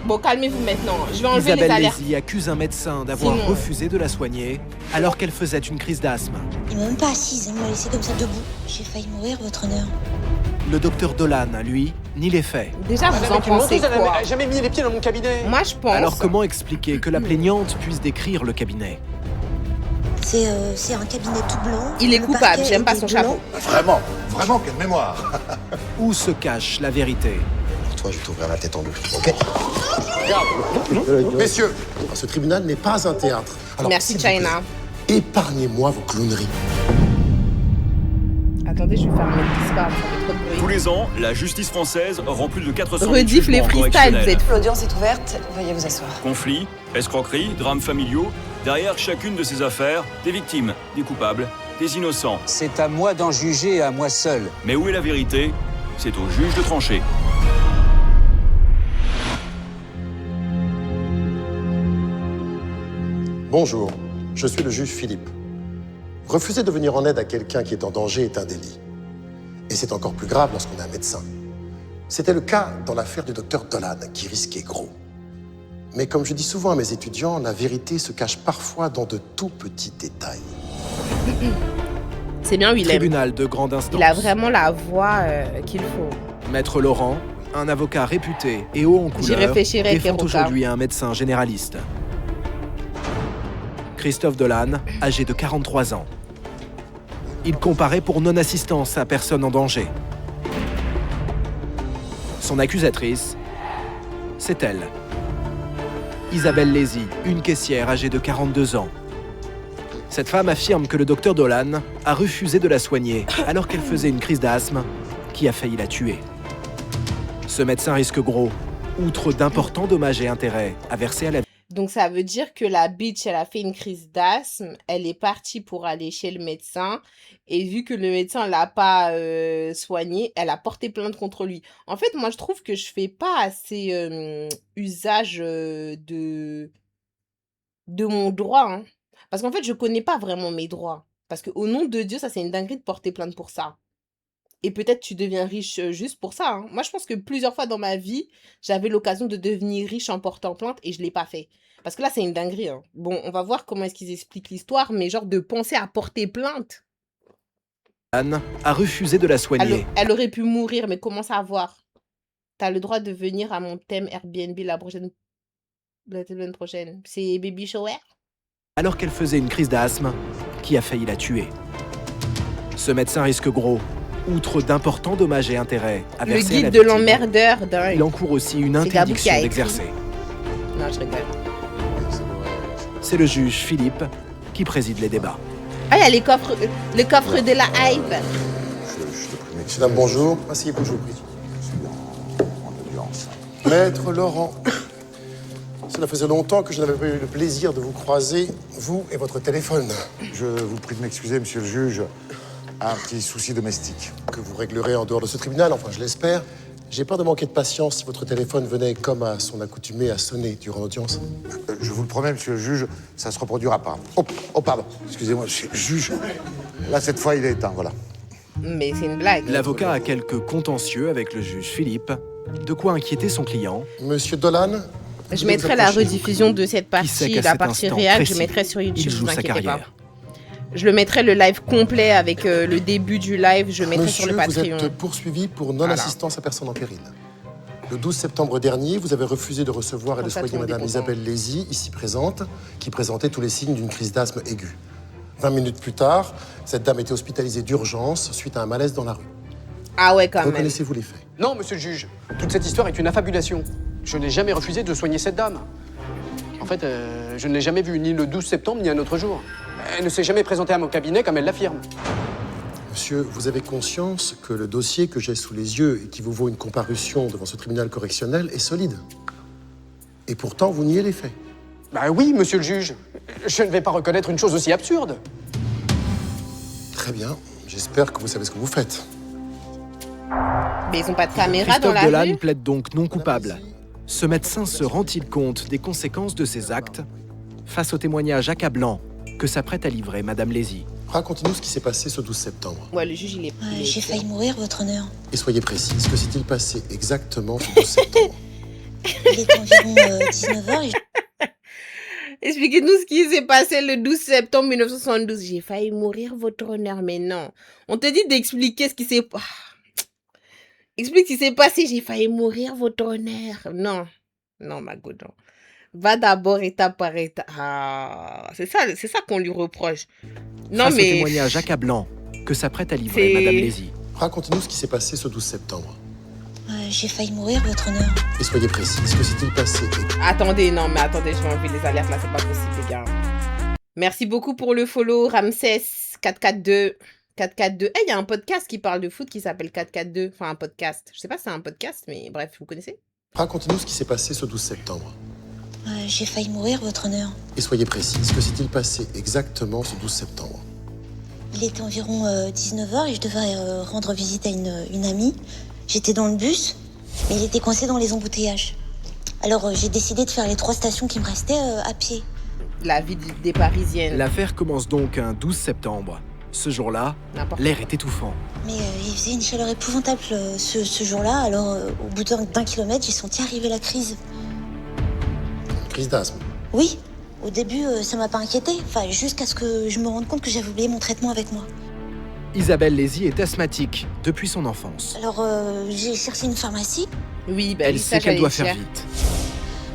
Bon, calmez-vous maintenant. Je vais enlever Isabelle les alertes. Lézy accuse un médecin d'avoir Sinon, refusé de la soigner alors qu'elle faisait une crise d'asthme. Il m'a même pas assise, il m'a laissé comme ça debout. J'ai failli mourir, votre honneur. Le docteur Dolan, lui, nie les faits. Déjà, vous en pensez quoi? Elle n'a jamais mis les pieds dans mon cabinet. Moi, je pense... Alors comment expliquer que la plaignante puisse décrire le cabinet? C'est un cabinet tout blanc. Il est Le coupable, parquet j'aime pas était son blanc. chapeau. Vraiment, quelle mémoire. Où se cache la vérité? Pour toi, je vais t'ouvrir la tête en deux, ok? Messieurs, Ce tribunal n'est pas un théâtre. Alors, Merci, s'il vous plaît, China. épargnez-moi vos clowneries. Attendez, je vais faire mes disparts, ça fait trop de bruit. Tous les ans, la justice française rend plus de 400 000 Rediff les jugements freestyles, correctionnels. vous êtes fous. L'audience est ouverte, veuillez vous asseoir. Conflits, escroqueries, drames familiaux, derrière chacune de ces affaires, des victimes, des coupables, des innocents. C'est à moi d'en juger, à moi seul. Mais où est la vérité? C'est au juge de trancher. Bonjour, je suis le juge Philippe. Refuser de venir en aide à quelqu'un qui est en danger est un délit. Et c'est encore plus grave lorsqu'on est un médecin. C'était le cas dans l'affaire du docteur Dolan, qui risquait gros. Mais comme je dis souvent à mes étudiants, la vérité se cache parfois dans de tout petits détails. C'est bien Willem. Tribunal de grande instance. Il a vraiment la voix qu'il faut. Maître Laurent, un avocat réputé et haut en J'y couleur, réfléchirai, défend Kerouka. aujourd'hui un médecin généraliste. Christophe Dolan, âgé de 43 ans. Il comparaît pour non-assistance à personne en danger. Son accusatrice, c'est elle. Isabelle Lézy, une caissière âgée de 42 ans. Cette femme affirme que le docteur Dolan a refusé de la soigner alors qu'elle faisait une crise d'asthme qui a failli la tuer. Ce médecin risque gros, outre d'importants dommages et intérêts à verser à la Donc, ça veut dire que la bitch, elle a fait une crise d'asthme, elle est partie pour aller chez le médecin, et vu que le médecin l'a pas soigné, elle a porté plainte contre lui. En fait, moi, je trouve que je fais pas assez usage de mon droit, hein. Parce qu'en fait, je connais pas vraiment mes droits. Parce qu'au nom de Dieu, ça, c'est une dinguerie de porter plainte pour ça. Et peut-être tu deviens riche juste pour ça, hein. Moi, je pense que plusieurs fois dans ma vie, j'avais l'occasion de devenir riche en portant plainte et je l'ai pas fait. Parce que là, c'est une dinguerie, hein. Bon, on va voir comment est-ce qu'ils expliquent l'histoire, mais genre de penser à porter plainte. Anne a refusé de la soigner. Elle aurait pu mourir, mais comment savoir? T'as le droit de venir à mon thème Airbnb la semaine prochaine. C'est baby shower? Alors qu'elle faisait une crise d'asthme qui a failli la tuer. Ce médecin risque gros, outre d'importants dommages et intérêts à Le verser à la guide de victime. l'emmerdeur d'un... Il encourt aussi une C'est Gabou qui a interdiction écrit. d'exercer. Non, je rigole. C'est le juge Philippe qui préside les débats. Ah, il y a le coffre de la hype. Messieurs, dames, bonjour. Asseyez-vous, je vous prie. Maître Laurent, cela faisait longtemps que je n'avais pas eu le plaisir de vous croiser, vous et votre téléphone. je vous prie de m'excuser, monsieur le juge. Un petit souci domestique. Que vous réglerez en dehors de ce tribunal, enfin je l'espère. J'ai peur de manquer de patience si votre téléphone venait, comme à son accoutumée, à sonner durant l'audience. Je vous le promets, monsieur le juge, ça se reproduira pas. Oh, pardon. Excusez-moi, monsieur le juge. Là, cette fois, il est éteint, voilà. Mais c'est une blague. L'avocat a quelques contentieux avec le juge Philippe. De quoi inquiéter son client. Monsieur Dolan, Je mettrai la rediffusion de cette Qui sait partie, qu'à la cet partie instant réelle, je précis, mettrai sur YouTube, il vous joue sa inquiétez pas. carrière. Je le mettrai le live complet avec le début du live, je mettrai sur Monsieur, le vous Patreon. êtes poursuivi pour non-assistance à personne en péril. Le 12 septembre dernier, vous avez refusé de recevoir et de Comme ça, soigner tout le monde est Madame content. Isabelle Lézy, ici présente, qui présentait tous les signes d'une crise d'asthme aiguë. 20 minutes plus tard, cette dame était hospitalisée d'urgence suite à un malaise dans la rue. Ah ouais, quand même. Reconnaissez-vous les faits? Non, monsieur le juge, toute cette histoire est une affabulation. Je n'ai jamais refusé de soigner cette dame. En fait, je ne l'ai jamais vue ni le 12 septembre ni un autre jour. Elle ne s'est jamais présentée à mon cabinet comme elle l'affirme. Monsieur, vous avez conscience que le dossier que j'ai sous les yeux et qui vous vaut une comparution devant ce tribunal correctionnel est solide. Et pourtant, vous niez les faits. Bah oui, monsieur le juge. Je ne vais pas reconnaître une chose aussi absurde. Très bien. J'espère que vous savez ce que vous faites. Mais ils ont pas de caméra dans Christophe la Dolan rue. plaide donc non coupable. Ce médecin se rend-il compte des conséquences de ses actes face au témoignage accablant que s'apprête à livrer Madame Lézy? Racontez-nous ce qui s'est passé ce 12 septembre. Ouais, le juge, il est... J'ai failli mourir, votre honneur. Et soyez précis, que s'est-il passé exactement ce 12 septembre? Il était environ 19h et Expliquez-nous ce qui s'est passé le 12 septembre 1972. J'ai failli mourir, votre honneur, mais non. On te dit d'expliquer ce qui s'est... Explique ce qui s'est passé. J'ai failli mourir, votre honneur. Non. Non, ma go, non. Va d'abord étape par étape. Ah, c'est ça qu'on lui reproche. Non, Face au mais... témoignage accablant que s'apprête à livrer C'est- Madame Lézy. Racontez-nous ce qui s'est passé ce 12 septembre. j'ai failli mourir, votre honneur. Et soyez précis, ce que s'est-il passé? Attendez, non, mais attendez, je vais enlever les alertes là, c'est pas possible, les gars. Merci beaucoup pour le follow, Ramsès 442. 442. Eh, il y a un podcast qui parle de foot qui s'appelle 442. Enfin, un podcast. Je sais pas si c'est un podcast, mais bref, vous connaissez? Racontez-nous ce qui s'est passé ce 12 septembre. J'ai failli mourir, votre honneur. Et soyez précis, ce que s'est-il passé exactement ce 12 septembre? Il était environ 19h et je devais rendre visite à une amie. J'étais dans le bus, mais il était coincé dans les embouteillages. Alors j'ai décidé de faire les 3 stations qui me restaient à pied. La vie des Parisiennes. L'affaire commence donc un 12 septembre. Ce jour-là, N'importe l'air est étouffant. Mais il faisait une chaleur épouvantable ce jour-là, alors au bout d'un kilomètre, j'ai senti arriver la crise. Une crise d'asthme. Oui, au début, ça m'a pas inquiété, enfin, jusqu'à ce que je me rende compte que j'avais oublié mon traitement avec moi. Isabelle Lézy est asthmatique depuis son enfance. Alors j'ai cherché une pharmacie. Oui, bah Elle oui, sait ça, qu'elle j'allais doit dire. faire vite.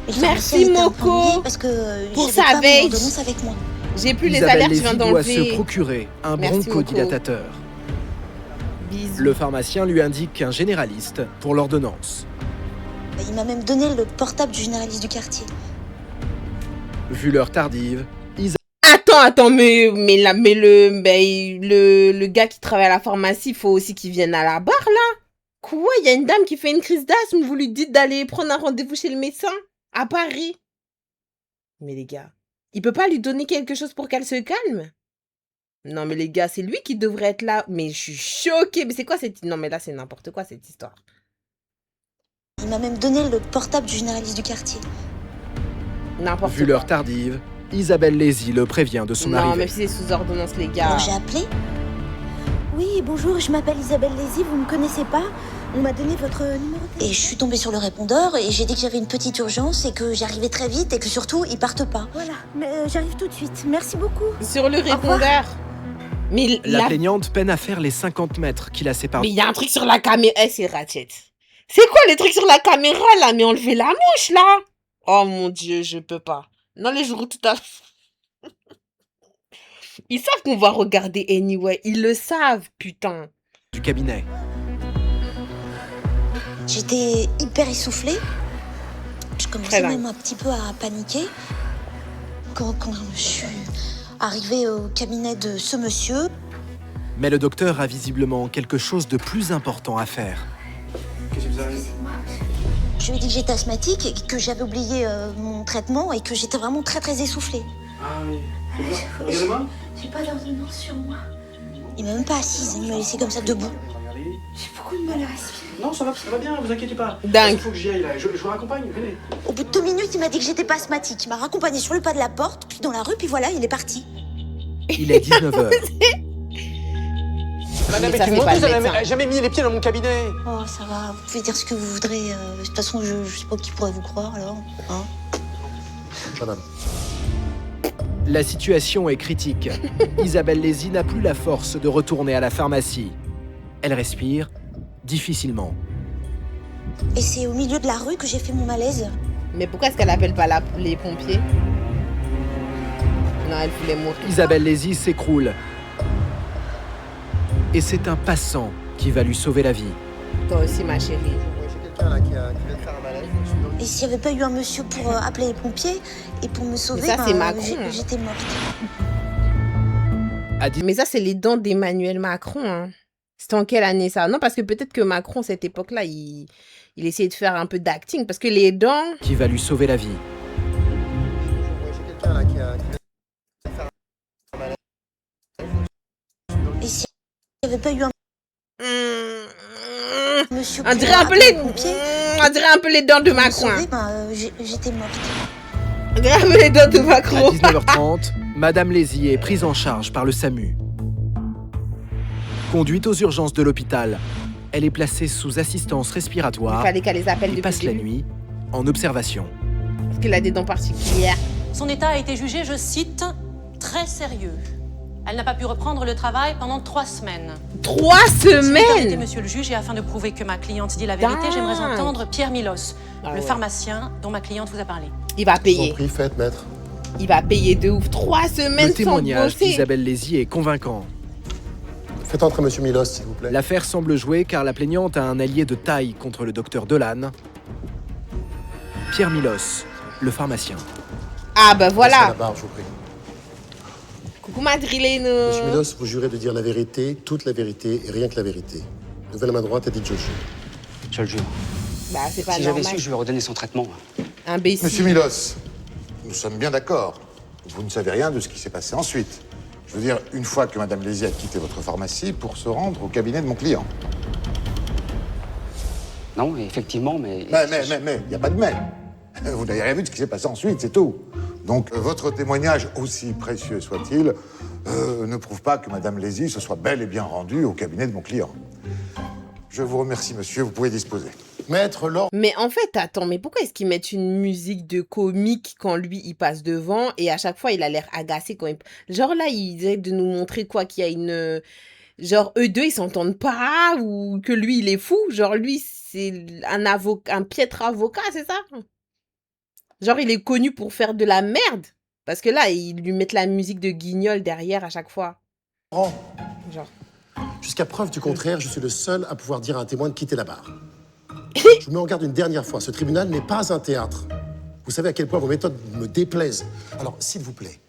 Mais le Merci, pharmacien était un Moko, peu ennuyé parce que pour j'avais sa pas mon veille. ordonnance avec moi. J'ai plus les Isabelle alertes, je Lézy viens doit se d'enlever. procurer un Merci, bronchodilatateur. Bisous. Le pharmacien lui indique un généraliste pour l'ordonnance. Il m'a même donné le portable du généraliste du quartier. Vu l'heure tardive, Attends, mais le gars qui travaille à la pharmacie, il faut aussi qu'il vienne à la barre, là. Quoi? Il y a une dame qui fait une crise d'asthme, vous lui dites d'aller prendre un rendez-vous chez le médecin à Paris. Mais les gars, il peut pas lui donner quelque chose pour qu'elle se calme? Non, mais les gars, c'est lui qui devrait être là. Mais je suis choquée. Mais c'est quoi cette... Non, mais là, c'est n'importe quoi, cette histoire. Il m'a même donné le portable du généraliste du quartier. N'importe vu quoi. l'heure tardive, Isabelle Lézy le prévient de son Non, arrivée. même si c'est sous ordonnance, les gars. Alors j'ai appelé. Oui, bonjour, je m'appelle Isabelle Lézy, vous me connaissez pas? On m'a donné votre numéro de Et je suis tombée sur le répondeur et j'ai dit que j'avais une petite urgence et que j'arrivais très vite et que surtout, ils partent pas. Voilà, mais j'arrive tout de suite. Merci beaucoup. Sur le revoir. répondeur. Mais La plaignante peine à faire les 50 mètres qui la séparent. Mais il y a un truc sur la caméra. Eh, c'est Ratchet. C'est quoi les trucs sur la caméra, là? Mais enlevez la mouche, là. Oh mon Dieu, je peux pas. Non, les jours tout à l'heure. Ils savent qu'on va regarder anyway. Ils le savent, putain. Du cabinet. J'étais hyper essoufflée. Je Très commençais dingue. même un petit peu à paniquer. Quand je suis arrivée au cabinet de ce monsieur, Mais le docteur a visiblement quelque chose de plus important à faire. je lui ai dit que j'étais asthmatique et que j'avais oublié mon traitement et que j'étais vraiment très très essoufflée. J'ai pas d'ordonnance sur moi. Il m'a même pas assise, il m'a laissée comme ça debout. J'ai beaucoup de mal à respirer. Non, ça va bien, vous inquiétez pas. Dingue. Il faut que j'y aille là, je vous raccompagne, venez. Au bout de 2 minutes, il m'a dit que j'étais pas asthmatique. Il m'a raccompagnée sur le pas de la porte, puis dans la rue, puis voilà, il est parti. Il est 19h. Madame Mais ça, est une c'est pas menteuse, le elle médecin. n'a jamais mis les pieds dans mon cabinet. Oh, ça va, vous pouvez dire ce que vous voudrez. De toute façon, je sais pas qui pourrait vous croire alors. Hein. Madame, La situation est critique. Isabelle Lézy n'a plus la force de retourner à la pharmacie. Elle respire difficilement. Et c'est au milieu de la rue que j'ai fait mon malaise. Mais pourquoi est-ce qu'elle appelle pas les pompiers? Non, elle voulait mourir. Isabelle Lézy s'écroule. Et c'est un passant qui va lui sauver la vie. Toi aussi, ma chérie. j'ai quelqu'un là qui vient de faire un malaise. Et s'il n'y avait pas eu un monsieur pour appeler les pompiers et pour me sauver, ça, c'est Macron, hein. j'étais morte. Mais ça, c'est les dents d'Emmanuel Macron. Hein. C'était en quelle année, ça? Non, parce que peut-être que Macron, cette époque-là, il essayait de faire un peu d'acting. Parce que les dents... Qui va lui sauver la vie. J'ai quelqu'un là qui vient de faire un malaise. Et s'il n'y avait pas eu un monsieur On pour dirait un peu appeler les... les pompiers On dirait un peu les dents de pour me Macron. sauver, Hein. j'étais morte. On dirait un peu les dents de À Macron. 19h30, Madame Lézy est prise en charge par le SAMU. Conduite aux urgences de l'hôpital, elle est placée sous assistance Il respiratoire fallait qu'elle les appelle et depuis passe le la début. nuit en observation. Parce qu'il a des dents particulières. Son état a été jugé, je cite, très sérieux. Elle n'a pas pu reprendre le travail pendant 3 semaines. 3 Si vous permettez, semaines. monsieur le juge, et afin de prouver que ma cliente dit la vérité, j'aimerais Dingue. entendre Pierre Milos, Ah le ouais. pharmacien dont ma cliente vous a parlé. Il va Je vous en payer. prie, faites, maître. Il va payer de ouf. 3 semaines Le sans témoignage bosser. d'Isabelle Lézy est convaincant. Faites entrer Monsieur Milos, s'il vous plaît. L'affaire semble jouer car la plaignante a un allié de taille contre le docteur Dolan. Pierre Milos, le pharmacien. Ah bah Passez à voilà. la barre, je vous prie. Coucou Madrilène. Monsieur Milos, vous jurez de dire la vérité, toute la vérité et rien que la vérité. Levez la main droite et dites je jure. Je le jure. Bah c'est pas Si j'avais normal. su, je lui aurais donné son traitement. Imbécile. Monsieur Milos, nous sommes bien d'accord. Vous ne savez rien de ce qui s'est passé ensuite. Je veux dire, une fois que Madame Lézy a quitté votre pharmacie pour se rendre au cabinet de mon client. Non, effectivement, mais... Mais, il n'y a pas de mais. Vous n'avez rien vu de ce qui s'est passé ensuite, c'est tout. Donc, votre témoignage, aussi précieux soit-il, ne prouve pas que Madame Lézy se soit bel et bien rendue au cabinet de mon client. Je vous remercie, monsieur, vous pouvez disposer. Maître Laure. Mais en fait, attends, mais pourquoi est-ce qu'ils mettent une musique de comique quand lui, il passe devant et à chaque fois, il a l'air agacé quand il... Genre là, il essaie de nous montrer quoi, qu'il y a une... Genre, eux deux, ils s'entendent pas ou que lui, il est fou. Genre, lui, c'est un piètre avocat, c'est ça? Genre, il est connu pour faire de la merde. Parce que là, ils lui mettent la musique de Guignol derrière à chaque fois. Laurent, Genre... jusqu'à preuve du contraire, je suis le seul à pouvoir dire à un témoin de quitter la barre. Je vous mets en garde une dernière fois, ce tribunal n'est pas un théâtre. Vous savez à quel point vos méthodes me déplaisent. Alors, s'il vous plaît,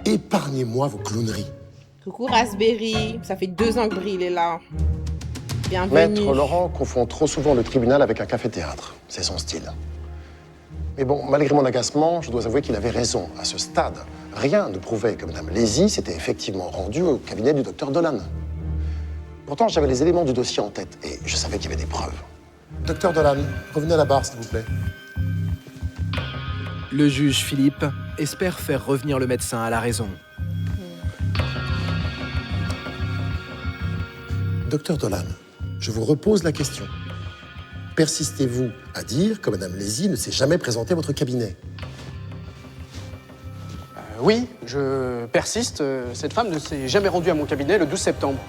épargnez-moi vos clowneries. Coucou Raspberry. Ça fait 2 ans que Brie, il est là. Bienvenue. Maître Laurent confond trop souvent le tribunal avec un café-théâtre. C'est son style. Mais bon, malgré mon agacement, je dois avouer qu'il avait raison. À ce stade, rien ne prouvait que Mme Lézy s'était effectivement rendue au cabinet du docteur Dolan. Pourtant, j'avais les éléments du dossier en tête et je savais qu'il y avait des preuves. Docteur Dolan, revenez à la barre, s'il vous plaît. Le juge Philippe espère faire revenir le médecin à la raison. Docteur Dolan, je vous repose la question. Persistez-vous à dire que Mme Lézy ne s'est jamais présentée à votre cabinet? Oui, je persiste. Cette femme ne s'est jamais rendue à mon cabinet le 12 septembre.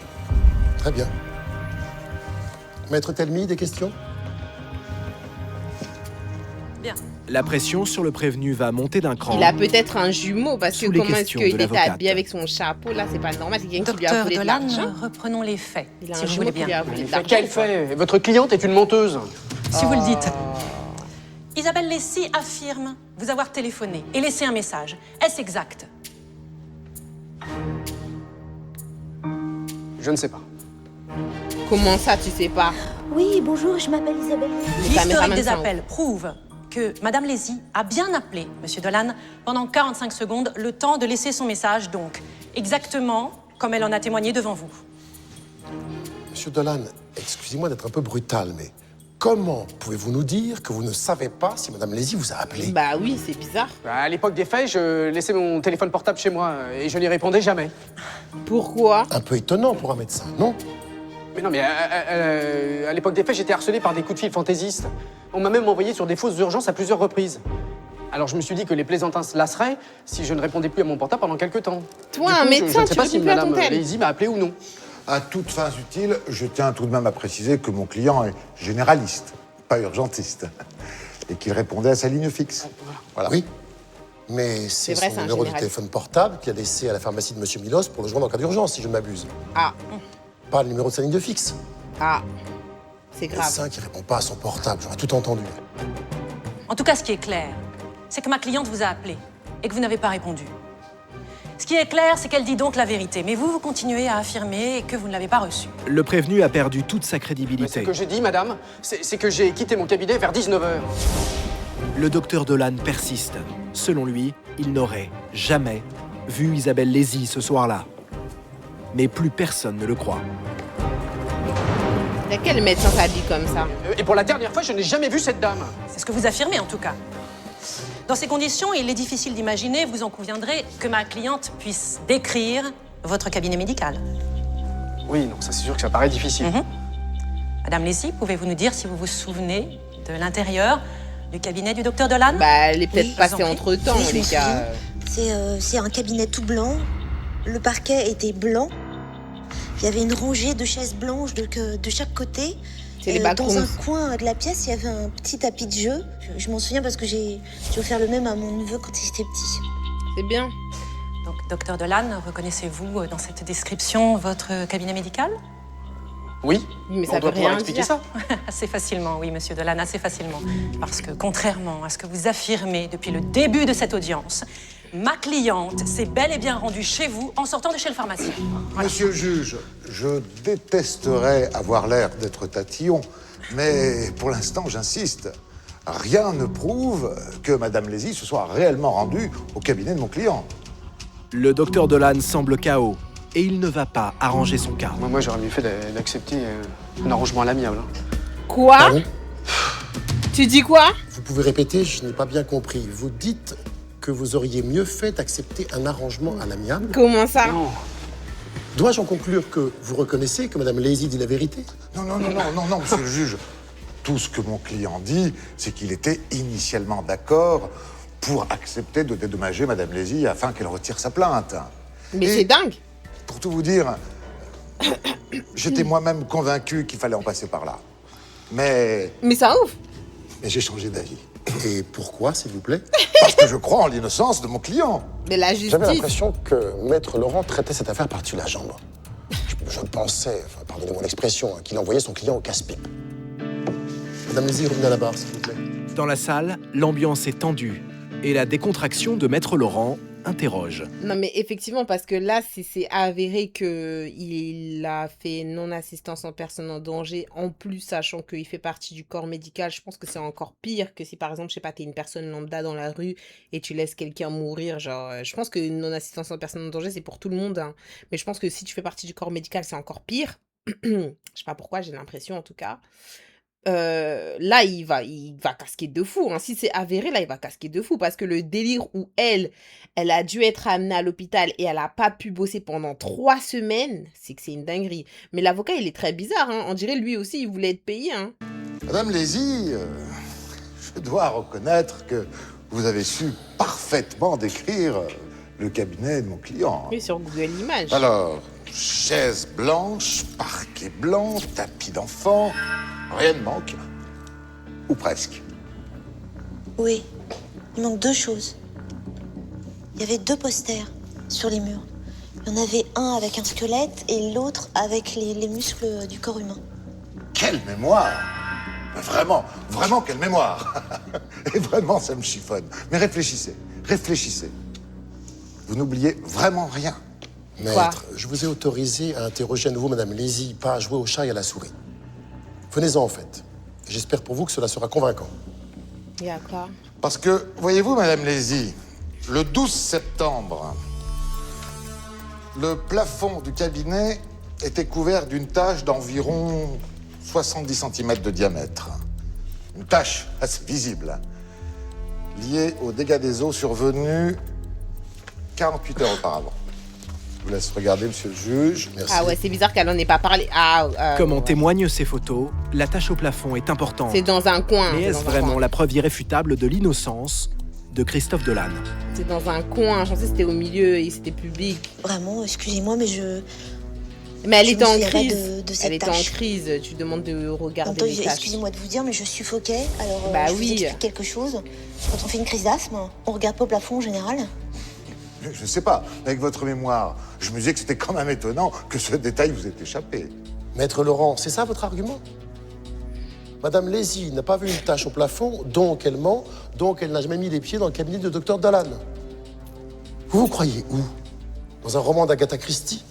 Très bien. Maître Telmi, des questions? Bien. La pression sur le prévenu va monter d'un cran. Il a peut-être un jumeau parce que Sous les comment est-ce questions qu'il de était l'avocate. habillé avec son chapeau là, c'est pas normal, c'est quelqu'un qui lui a Docteur volé de Dolan, l'argent. reprenons les faits, Il a si un vous jumeau voulez qui lui bien. a volé de Mais l'argent. quel fait? Votre cliente est une menteuse. Si vous le dites. Isabelle Lézy affirme vous avoir téléphoné et laissé un message. Est-ce exact? Je ne sais pas. Comment ça, tu sais pas? Oui, bonjour, je m'appelle Isabelle. Les caméras L'historique même des sont- appels prouve que Madame Lézy a bien appelé Monsieur Dolan pendant 45 secondes, le temps de laisser son message, donc exactement comme elle en a témoigné devant vous. Monsieur Dolan, excusez-moi d'être un peu brutal, mais comment pouvez-vous nous dire que vous ne savez pas si Mme Lézy vous a appelé? Bah oui, c'est bizarre. À l'époque des faits, je laissais mon téléphone portable chez moi et je n'y répondais jamais. Pourquoi? Un peu étonnant pour un médecin, non? Mais non, mais à l'époque des faits, j'étais harcelé par des coups de fil fantaisistes. On m'a même envoyé sur des fausses urgences à plusieurs reprises. Alors je me suis dit que les plaisantins se lasseraient si je ne répondais plus à mon portable pendant quelques temps. Toi, Du un coup, médecin, je ne sais tu pas réponds si plus à ton Madame tel. Lézy m'a appelé ou non. À toutes fins utiles, je tiens tout de même à préciser que mon client est généraliste, pas urgentiste, et qu'il répondait à sa ligne fixe. Voilà. Oui. Mais c'est vrai, son c'est un numéro de généraliste. téléphone portable qu'il a laissé à la pharmacie de Monsieur Milos pour le joindre en cas d'urgence, si je ne m'abuse. Ah, Pas le numéro de sa ligne de fixe. ah, c'est Un grave. médecin qui répond pas à son portable, j'aurais tout entendu. En tout cas, ce qui est clair, c'est que ma cliente vous a appelé et que vous n'avez pas répondu. Ce qui est clair, c'est qu'elle dit donc la vérité, mais vous continuez à affirmer que vous ne l'avez pas reçue. Le prévenu a perdu toute sa Mais ce crédibilité. que j'ai dit, madame, c'est que j'ai quitté mon cabinet vers 19h. Le docteur Dolan persiste. Selon lui, il n'aurait jamais vu Isabelle Lézy ce soir-là. Mais plus personne ne le croit. Quel médecin s'habille comme ça? Et pour la dernière fois, je n'ai jamais vu cette dame. C'est ce que vous affirmez en tout cas. Dans ces conditions, il est difficile d'imaginer, vous en conviendrez, que ma cliente puisse décrire votre cabinet médical. Oui, non, ça c'est sûr que ça paraît difficile. Madame Lézy, pouvez-vous nous dire si vous vous souvenez de l'intérieur du cabinet du docteur Dolan? Bah, elle est peut-être Oui, passée je vous en prie. entre-temps, Oui, je les m'en gars. C'est un cabinet tout blanc. Le parquet était blanc. Il y avait une rangée de chaises blanches de chaque côté. C'est les Dans backrooms. un coin de la pièce, il y avait un petit tapis de jeu. Je m'en souviens parce que j'ai offert le même à mon neveu quand il était petit. C'est bien. Donc, docteur Dolan, reconnaissez-vous dans cette description votre cabinet médical? Oui, Mais ça on doit veut pouvoir rien expliquer dire. ça. Assez facilement, oui, monsieur Dolan, assez facilement. Parce que, contrairement à ce que vous affirmez depuis le début de cette audience, ma cliente s'est bel et bien rendue chez vous en sortant de chez le pharmacien. Voilà. Monsieur le juge, je détesterais avoir l'air d'être tatillon, mais pour l'instant, j'insiste. Rien ne prouve que Madame Lézy se soit réellement rendue au cabinet de mon client. Le docteur Dolan semble KO et il ne va pas arranger son cas. Moi j'aurais mieux fait d'accepter un arrangement à l'amiable. Quoi? Pardon? Tu dis quoi? Vous pouvez répéter, je n'ai pas bien compris. Vous dites que vous auriez mieux fait d'accepter un arrangement à l'amiable. Comment ça? Non. Dois-je en conclure que vous reconnaissez que Madame Lézy dit la vérité? Non, monsieur le juge. Tout ce que mon client dit, c'est qu'il était initialement d'accord pour accepter de dédommager Madame Lézy afin qu'elle retire sa plainte. Mais Et c'est dingue. pour tout vous dire, j'étais moi-même convaincu qu'il fallait en passer par là. Mais Mais c'est un ouf. j'ai changé d'avis. Et pourquoi, s'il vous plaît? Parce que je crois en l'innocence de mon client. Mais la J'avais justice. l'impression que Maître Laurent traitait cette affaire par-dessus la jambe. Je pensais, enfin, pardonnez-moi l'expression, qu'il envoyait son client au casse-pipe. Madame Lézy, revenez à la barre, s'il vous plaît. Dans la salle, l'ambiance est tendue et la décontraction de Maître Laurent interroge. Non, mais effectivement, parce que là, si c'est avéré qu'il a fait non-assistance en personne en danger, en plus, sachant qu'il fait partie du corps médical, je pense que c'est encore pire que si, par exemple, je sais pas, t'es une personne lambda dans la rue et tu laisses quelqu'un mourir. Genre, je pense que non-assistance en personne en danger, c'est pour tout le monde, hein. Mais je pense que si tu fais partie du corps médical, c'est encore pire. Je sais pas pourquoi, j'ai l'impression, en tout cas. Là, il va casquer de fou, hein. Si c'est avéré, là, il va casquer de fou. Parce que le délire où elle a dû être amenée à l'hôpital et elle a pas pu bosser pendant 3 semaines, c'est que c'est une dinguerie. Mais l'avocat, il est très bizarre, hein. On dirait lui aussi, il voulait être payé, hein. Madame Lézy, je dois reconnaître que vous avez su parfaitement décrire le cabinet de mon client. Oui, sur Google Images. Alors, chaise blanche, parquet blanc, tapis d'enfant, rien ne manque. Ou presque. Oui, il manque 2 choses. Il y avait 2 posters sur les murs. Il y en avait un avec un squelette et l'autre avec les muscles du corps humain. Quelle mémoire! Vraiment quelle mémoire! Et vraiment, ça me chiffonne. Mais réfléchissez. Vous n'oubliez vraiment rien. Maître, je vous ai autorisé à interroger à nouveau Madame Lézy, pas à jouer au chat et à la souris. Venez-en, en fait. J'espère pour vous que cela sera convaincant. Il y a quoi? Parce que, voyez-vous, Madame Lézy, le 12 septembre, le plafond du cabinet était couvert d'une tache d'environ 70 cm de diamètre. Une tache assez visible, liée aux dégâts des eaux survenus 48 heures auparavant. Je vous laisse regarder, monsieur le juge. Merci. Ah ouais, c'est bizarre qu'elle en ait pas parlé. Comme en ouais. témoignent ces photos, la tache au plafond est importante. C'est dans un coin. Mais c'est est-ce dans un vraiment coin. la preuve irréfutable de l'innocence de Christophe Dolan? C'est dans un coin. Je pensais que c'était au milieu et c'était public. Vraiment, excusez-moi, mais je... Mais elle Je était me en souviens pas crise. de cette Elle était en tâche. crise. Tu demandes de En même regarder temps, les tâches. excusez-moi de vous dire, mais je suffoquais. Alors, Bah je vous oui. explique quelque chose. Quand on fait une crise d'asthme, on regarde pas au plafond en général. Je ne sais pas, avec votre mémoire, je me disais que c'était quand même étonnant que ce détail vous ait échappé. Maître Laurent, c'est ça votre argument? Madame Lézy n'a pas vu une tache au plafond, donc elle ment, donc elle n'a jamais mis les pieds dans le cabinet du docteur Dolan. Vous vous croyez où? Dans un roman d'Agatha Christie?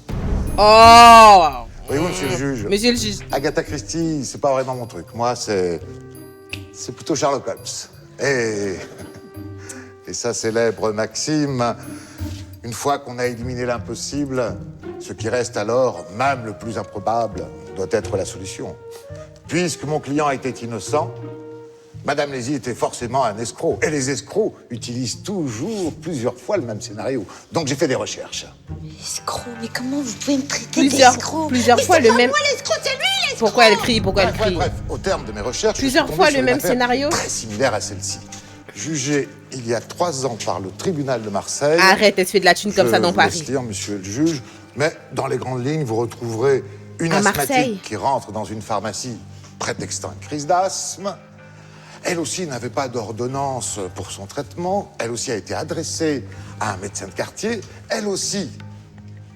Oh! Voyez-vous, monsieur le juge, Monsieur le juge. Agatha Christie, c'est pas vraiment mon truc. Moi, c'est plutôt Sherlock Holmes. Et sa célèbre maxime, une fois qu'on a éliminé l'impossible, ce qui reste alors, même le plus improbable, doit être la solution. Puisque mon client était innocent, Madame Lézy était forcément un escroc. Et les escrocs utilisent toujours plusieurs fois le même scénario. Donc j'ai fait des recherches. Escroc, mais comment vous pouvez me traiter d'escroc? Plusieurs Mais fois c'est le pas même. moi l'escroc, c'est lui Pourquoi elle crie? Pourquoi elle Bref, crie? bref, au terme de mes recherches, Plusieurs je suis fois tombé le sur même une affaire scénario? très similaire à celle-ci. Jugée il y a 3 ans par le tribunal de Marseille. Arrête, elle se fait de la thune comme ça dans Je vous laisse Paris. lire, monsieur le juge, mais dans les grandes lignes, vous retrouverez une À Marseille. asthmatique qui rentre dans une pharmacie prétextant une crise d'asthme. Elle aussi n'avait pas d'ordonnance pour son traitement. Elle aussi a été adressée à un médecin de quartier. Elle aussi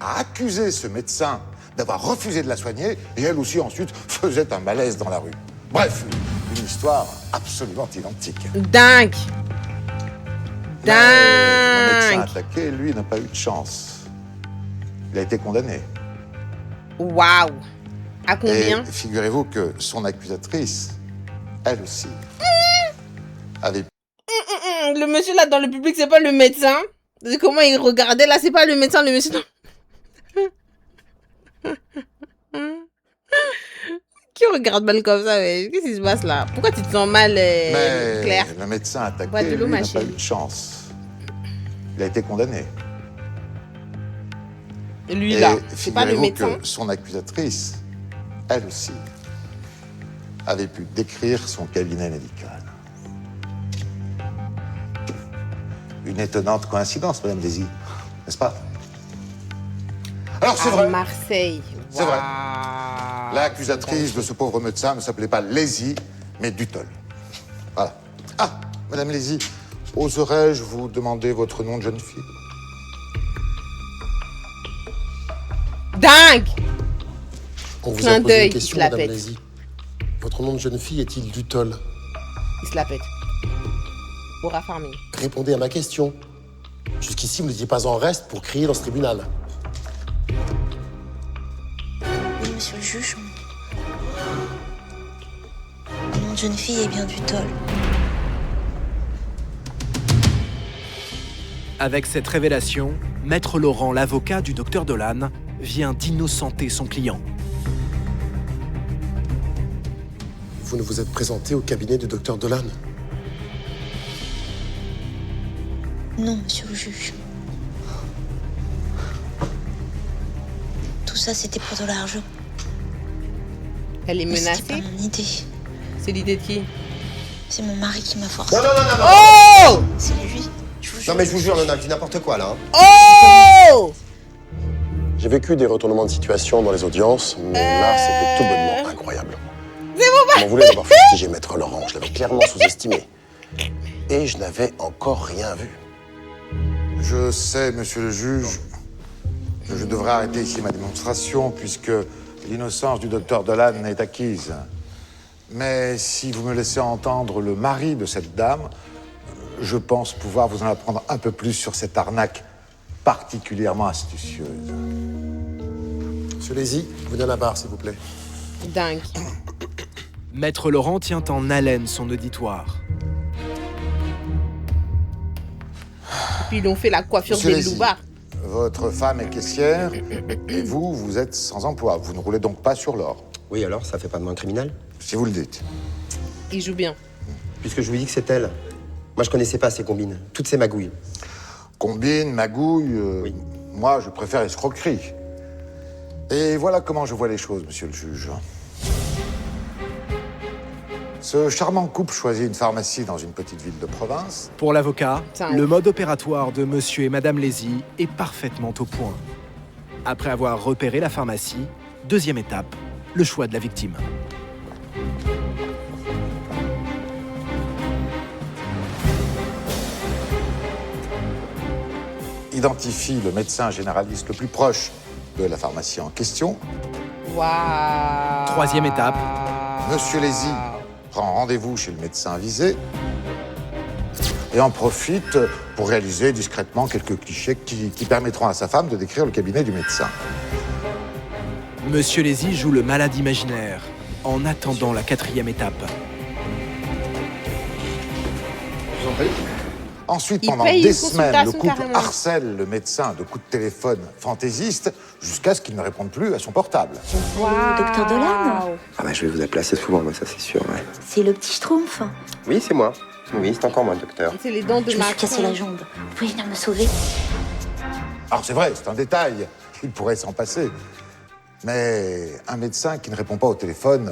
a accusé ce médecin d'avoir refusé de la soigner. Et elle aussi, ensuite, faisait un malaise dans la rue. Bref, une histoire absolument identique. Dingue. Mais le médecin Dingue. attaqué, lui, n'a pas eu de chance. Il a été condamné. Waouh. À combien? Et figurez-vous que son accusatrice, elle aussi, avait... Le monsieur là dans le public, c'est pas le médecin. Comment il regardait là, c'est pas le médecin, le monsieur. Qui regarde mal comme ça, ouais? Qu'est-ce qui se passe là? Pourquoi tu te sens mal, Mais Claire? le médecin attaqué, Bois de l'eau, lui, ma n'a pas chérie. eu de chance. Il a été condamné. Lui Et là, c'est pas le figurez-vous médecin. que son accusatrice, elle aussi, avait pu décrire son cabinet médical. Une étonnante coïncidence, Madame Daisy, n'est-ce pas? Alors, c'est À vrai, Marseille. c'est vrai. Waouh. L'accusatrice de ce pauvre médecin ne s'appelait pas Lézy, mais Dutol. Voilà. Ah, Madame Lézy, oserais-je vous demander votre nom de jeune fille? Dingue. On vous Clin a posé d'œil, une question, il se la Madame pète. Lézy. Votre nom de jeune fille est-il Dutol? Il se la pète. Aura Farming. Répondez à ma question. Jusqu'ici, vous n'étiez pas en reste pour crier dans ce tribunal. Oui, monsieur le juge. Mon nom de jeune fille est bien Dutol. Avec cette révélation, Maître Laurent, l'avocat du docteur Dolan, vient d'innocenter son client. Vous ne vous êtes présenté au cabinet du docteur Dolan? Non, monsieur le juge. Tout ça, c'était pour de l'argent. Elle est Mais c'était pas menacée. mon idée. C'est l'idée de qui? C'est mon mari qui m'a forcé. Non, non, non, non, Oh! C'est lui. Je vous jure. non, mais je vous jure, Nona, je dis n'importe quoi, là. hein. Oh! J'ai vécu des retournements de situation dans les audiences, mais là, c'était tout bonnement incroyable. Je m'en voulais d'avoir fustigé Maître Laurent. Je l'avais clairement sous-estimé. Et je n'avais encore rien vu. Je sais, monsieur le juge, que je devrais arrêter ici ma démonstration puisque l'innocence du docteur Dolan est acquise. Mais si vous me laissez entendre le mari de cette dame, je pense pouvoir vous en apprendre un peu plus sur cette arnaque particulièrement astucieuse. Monsieur Lézy, venez à la barre, s'il vous plaît. Dingue. Maître Laurent tient en haleine son auditoire. Puis ils ont fait la coiffure Monsieur des Lézy, loupards. votre femme est caissière et vous, vous êtes sans emploi. Vous ne roulez donc pas sur l'or, Oui, alors, ça fait pas de moi un criminel? si vous le dites. Ils jouent bien. Puisque je vous dis que c'est elle. Moi, je connaissais pas ces combines. Toutes ces magouilles. Combine, magouille, Oui. moi je préfère escroquerie. Et voilà comment je vois les choses, monsieur le juge. Ce charmant couple choisit une pharmacie dans une petite ville de province. Pour l'avocat, Putain. le mode opératoire de Monsieur et Madame Lézy est parfaitement au point. Après avoir repéré la pharmacie, deuxième étape, le choix de la victime. Identifie le médecin généraliste le plus proche de la pharmacie en question. Waouh. Troisième étape. Monsieur Lézy prend rendez-vous chez le médecin visé et en profite pour réaliser discrètement quelques clichés qui permettront à sa femme de décrire le cabinet du médecin. Monsieur Lézy joue le malade imaginaire en attendant la quatrième étape. Je vous en prie. Ensuite, Il pendant paye des une semaines, le consultation couple carrément. harcèle le médecin de coups de téléphone fantaisistes jusqu'à ce qu'il ne réponde plus à son portable. Le docteur Dolan? Ah bah, je vais vous appeler assez souvent, moi, ça, c'est sûr, ouais. C'est le petit Schtroumpf. Oui, c'est moi. Oui, c'est encore moi, docteur. C'est les dents de Je me suis Macron. cassé la jambe. Vous pouvez venir me sauver? Alors c'est vrai, c'est un détail, il pourrait s'en passer. Mais un médecin qui ne répond pas au téléphone,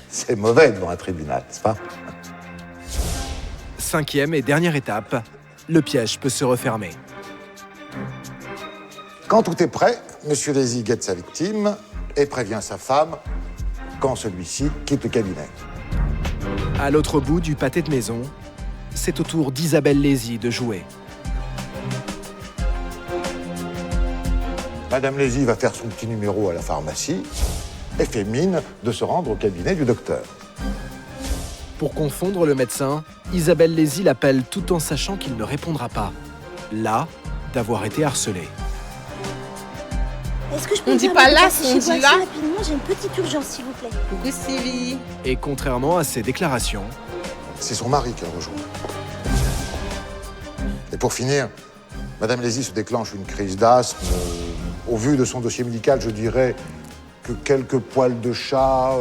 c'est mauvais devant un tribunal, n'est-ce pas? Cinquième et dernière étape, le piège peut se refermer. Quand tout est prêt, M. Lézy guette sa victime et prévient sa femme quand celui-ci quitte le cabinet. À l'autre bout du pâté de maison, c'est au tour d'Isabelle Lézy de jouer. Madame Lézy va faire son petit numéro à la pharmacie et fait mine de se rendre au cabinet du docteur. Pour confondre le médecin, Isabelle Lézy l'appelle tout en sachant qu'il ne répondra pas. Là, d'avoir été harcelé. Est-ce que je peux On me dit permettre pas de là, passer on chez dit vous assez là. rapidement, j'ai une petite urgence, s'il vous plaît. Coucou Sylvie. Et contrairement à ses déclarations, C'est son mari qu'elle rejoint. Et pour finir, Madame Lézy se déclenche une crise d'asthme. Au vu de son dossier médical, je dirais que quelques poils de chat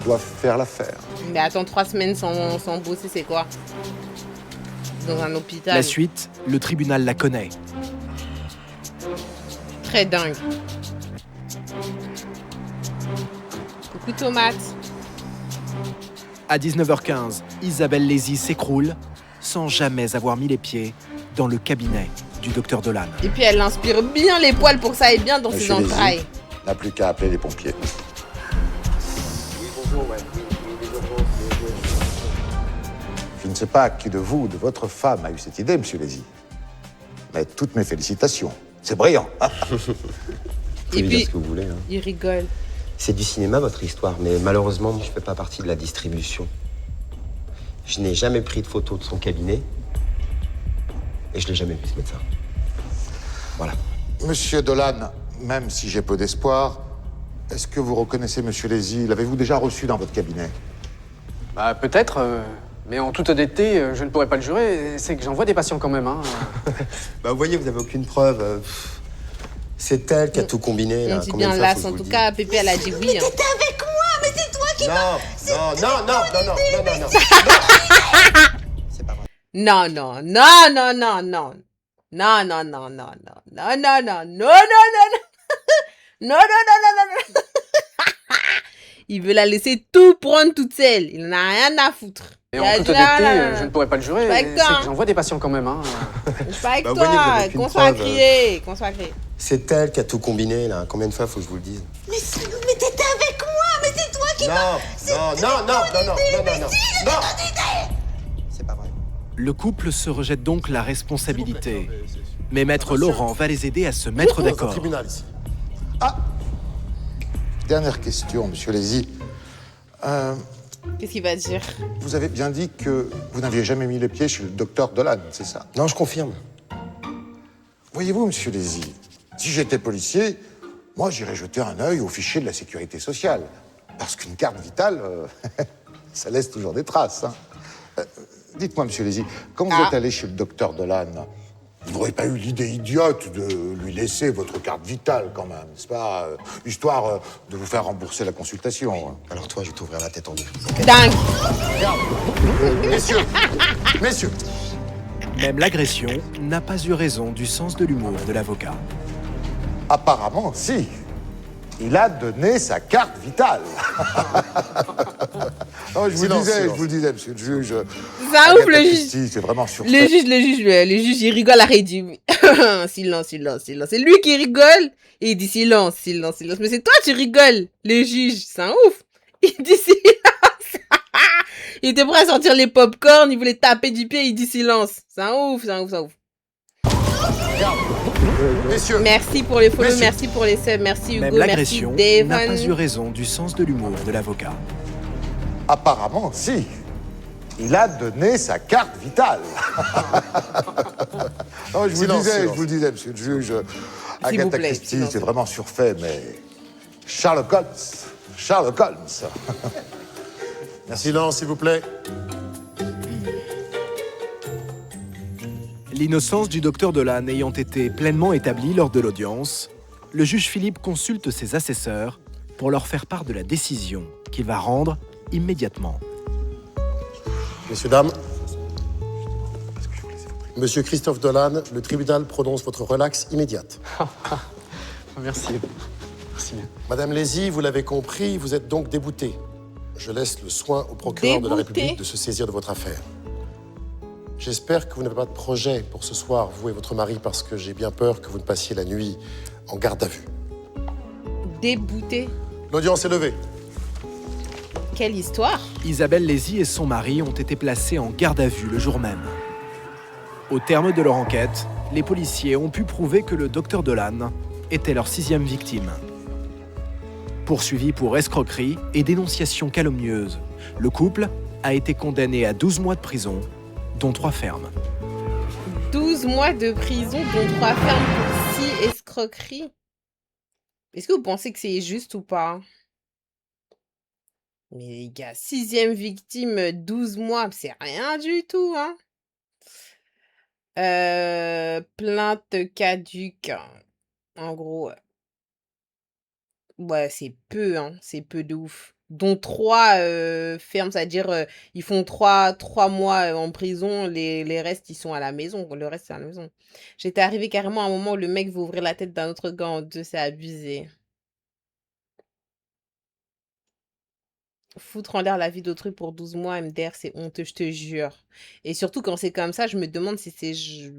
doivent faire l'affaire. Mais attends, 3 semaines sans bosser, c'est quoi? Dans un hôpital. la suite, le tribunal la connaît. Très dingue. Coucou Tomate. À 19h15, Isabelle Lézy s'écroule sans jamais avoir mis les pieds dans le cabinet du docteur Dolan. Et puis elle inspire bien les poils pour que ça aille bien dans ses Monsieur Lézy entrailles. n'a plus qu'à appeler les pompiers. Je ne sais pas qui de vous ou de votre femme a eu cette idée, Monsieur Lézy. Mais toutes mes félicitations. C'est brillant. Vous Et pouvez puis- dire ce que vous voulez. Hein. Il rigole. C'est du cinéma, votre histoire, mais malheureusement, je ne fais pas partie de la distribution. Je n'ai jamais pris de photo de son cabinet. Et je l'ai jamais vu, ce médecin. Voilà. Monsieur Dolan, même si j'ai peu d'espoir, est-ce que vous reconnaissez Monsieur Lézy? L'avez-vous déjà reçu dans votre cabinet? Bah, peut-être, mais en toute honnêteté, je ne pourrais pas le jurer. C'est que j'en vois des patients quand même. Hein. Bah, vous voyez, vous n'avez aucune preuve. C'est elle qui a tout combiné. On Là. dit Combien bien de fois là, faut que je en vous tout le cas, Pépé, elle a dit oui. Hein. T'étais avec moi, mais c'est toi qui dise. Non. C'est pas vrai. Non, non, non, non, non, non. Non, non, non, non, non, non, non, non, non, non, non, non. Non, non, non, non, non, non. Il veut la laisser tout prendre toute seule. Il n'en a rien à foutre. Et Il en a toute dit, ah, là, honnêteté, là, je ne pourrais pas le jurer. Je suis avec C'est toi, hein. que j'en vois des patients quand même. Hein. Je suis pas avec Bah, vous voyez, vous toi. avez aucune Qu'on soit preuve. crié, qu'on soit crié. C'est elle qui a tout combiné. Là. Combien de fois faut que je vous le dise? Mais t'étais avec moi, mais c'est toi qui Non. C'est pas vrai. Le couple se rejette donc la responsabilité. Mais Maître Laurent va les aider à se mettre Dans un d'accord. tribunal ici. Ah! Dernière question, Monsieur Lézy. Qu'est-ce qu'il va dire? Vous avez bien dit que vous n'aviez jamais mis les pieds chez le docteur Dolan, c'est ça? Non, je confirme. Voyez-vous, Monsieur Lézy, si j'étais policier, moi j'irais jeter un œil au fichier de la sécurité sociale. Parce qu'une carte vitale, ça laisse toujours des traces. Hein. Dites-moi, Monsieur Lézy, quand vous êtes allé chez le docteur Dolan, vous n'aurez pas eu l'idée idiote de lui laisser votre carte vitale quand même, n'est-ce pas? Histoire de vous faire rembourser la consultation. Hein. Alors toi, je vais t'ouvrir la tête en deux. Dingue. Messieurs, Même l'agression n'a pas eu raison du sens de l'humour de l'avocat. apparemment, si. Il a donné sa carte vitale. Non, je vous le disais, monsieur le juge. Ça ouf, le Agatha juge. Christie, c'est vraiment surfait. Les juges, ils rigolent, arrête. Silence, silence, silence. C'est lui qui rigole et il dit silence, silence, silence. Mais c'est toi, tu rigoles. Les juges, c'est un ouf. Il dit silence. Il était prêt à sortir les pop-corn, il voulait taper du pied, il dit silence. C'est un ouf, c'est un ouf, c'est un ouf. Messieurs, Merci pour les follow, Messieurs. merci pour les subs, merci Même Hugo, merci l'agression n'a pas eu Devon. raison du sens de l'humour de l'avocat. apparemment, si. Il a donné sa carte vitale. Non, je vous le disais, monsieur le juge. Agatha plaît, Christie, silence. c'est vraiment surfait, mais Sherlock Holmes. Silence, s'il vous plaît. L'innocence du docteur Dolan ayant été pleinement établie lors de l'audience, le juge Philippe consulte ses assesseurs pour leur faire part de la décision qu'il va rendre immédiatement. Messieurs, dames. Monsieur Christophe Dolan, le tribunal prononce votre relaxe immédiate. Merci. Merci bien. Madame Lézy, vous l'avez compris, vous êtes donc déboutée. Je laisse le soin au procureur de la Déboutée? République de se saisir de votre affaire. J'espère que vous n'avez pas de projet pour ce soir, vous et votre mari, parce que j'ai bien peur que vous ne passiez la nuit en garde à vue. Débouté? L'audience est levée. Quelle histoire? Isabelle Lézy et son mari ont été placés en garde à vue le jour même. Au terme de leur enquête, les policiers ont pu prouver que le docteur Dolan était leur 6e victime. Poursuivi pour escroquerie et dénonciation calomnieuse, le couple a été condamné à 12 mois de prison, dont 3 fermes. 12 mois de prison, dont 3 fermes pour 6 escroqueries. Est-ce que vous pensez que c'est juste ou pas? Mais les gars, 6e victime, 12 mois, c'est rien du tout, hein. Plainte caduque. En gros, ouais, c'est peu, hein. C'est peu de ouf. Dont 3 fermes, c'est-à-dire ils font 3 mois en prison, les restes ils sont à la maison. Le reste c'est à la maison. J'étais arrivé carrément à un moment où le mec veut ouvrir la tête d'un autre gars en deux, c'est abusé. Foutre en l'air la vie d'autrui pour 12 mois, MDR, c'est honteux, je te jure. Et surtout, quand c'est comme ça, je me demande si c'est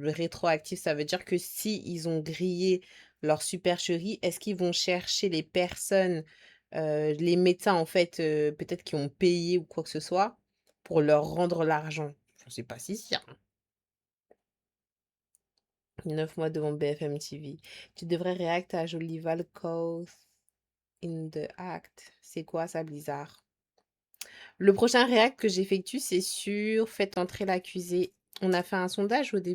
rétroactif. Ça veut dire que si ils ont grillé leur supercherie, est-ce qu'ils vont chercher les personnes, les médecins, en fait, peut-être qui ont payé ou quoi que ce soit, pour leur rendre l'argent? Je sais pas si sûr. 9 mois devant BFM TV. Tu devrais react à Jolival Cause in the Act. C'est quoi ça, Blizzard? Le prochain react que j'effectue, c'est sur faites entrer l'accusé. On a fait un sondage au début.